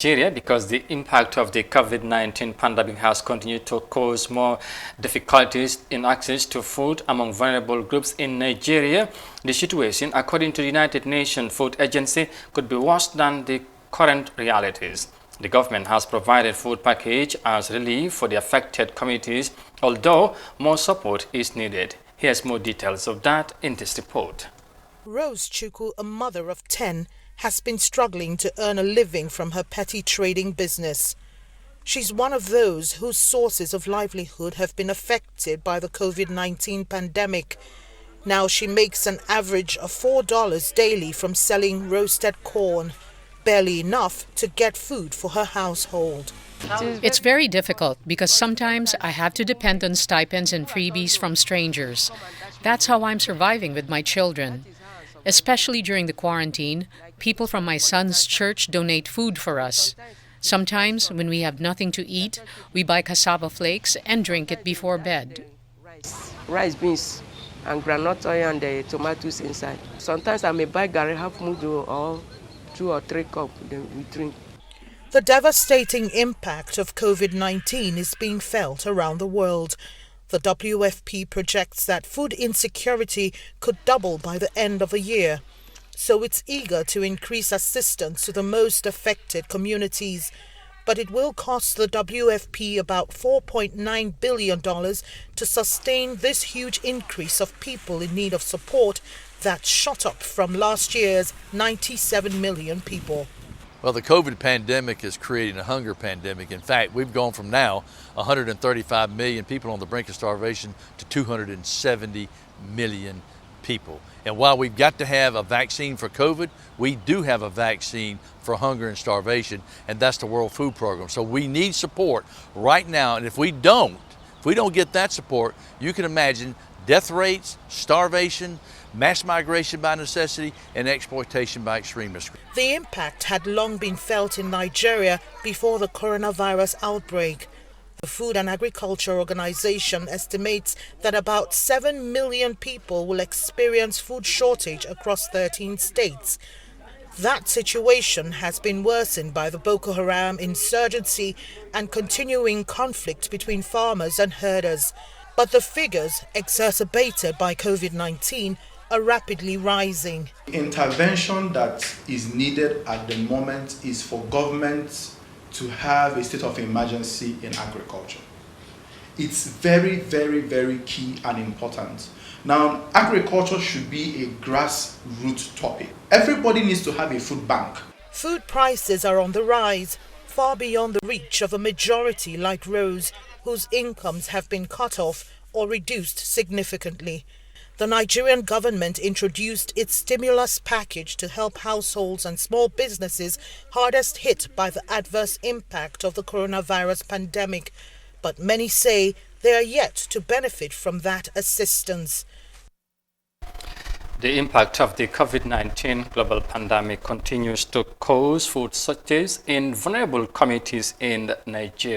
Nigeria, because the impact of the COVID-19 pandemic has continued to cause more difficulties in access to food among vulnerable groups in Nigeria. The situation, according to the United Nations Food Agency, could be worse than the current realities. The government has provided food package as relief for the affected communities, although more support is needed. Here's more details of that in this report. Rose Chukwu, a mother of 10, has been struggling to earn a living from her petty trading business. She's one of those whose sources of livelihood have been affected by the COVID-19 pandemic. Now she makes an average of $4 daily from selling roasted corn, barely enough to get food for her household. It's very difficult because sometimes I have to depend on stipends and freebies from strangers. That's how I'm surviving with my children. Especially during the quarantine, people from my son's church donate food for us. Sometimes, when we have nothing to eat, we buy cassava flakes and drink it before bed. Rice, beans, and groundnut oil and the tomatoes inside. Sometimes I may buy garri half mudu or 2 or 3 cups, then we drink. The devastating impact of COVID-19 is being felt around the world. The WFP projects that food insecurity could double by the end of the year, so it's eager to increase assistance to the most affected communities. But it will cost the WFP about $4.9 billion to sustain this huge increase of people in need of support that shot up from last year's 97 million people. Well, the COVID pandemic is creating a hunger pandemic. In fact, we've gone from now 135 million people on the brink of starvation to 270 million people. And while we've got to have a vaccine for COVID, we do have a vaccine for hunger and starvation, and that's the World Food Program. So we need support right now, and if we don't get that support, you can imagine death rates, starvation, mass migration by necessity, and exploitation by extremists. The impact had long been felt in Nigeria before the coronavirus outbreak. The Food and Agriculture Organization estimates that about 7 million people will experience food shortage across 13 states. That situation has been worsened by the Boko Haram insurgency and continuing conflict between farmers and herders. But the figures, exacerbated by COVID-19, are rapidly rising. The intervention that is needed at the moment is for government to have a state of emergency in agriculture. It's very, very, very key and important. Now, agriculture should be a grassroots topic. Everybody needs to have a food bank. Food prices are on the rise, far beyond the reach of a majority like Rose, whose incomes have been cut off or reduced significantly. The Nigerian government introduced its stimulus package to help households and small businesses hardest hit by the adverse impact of the coronavirus pandemic. But many say they are yet to benefit from that assistance. The impact of the COVID-19 global pandemic continues to cause food shortages in vulnerable communities in Nigeria.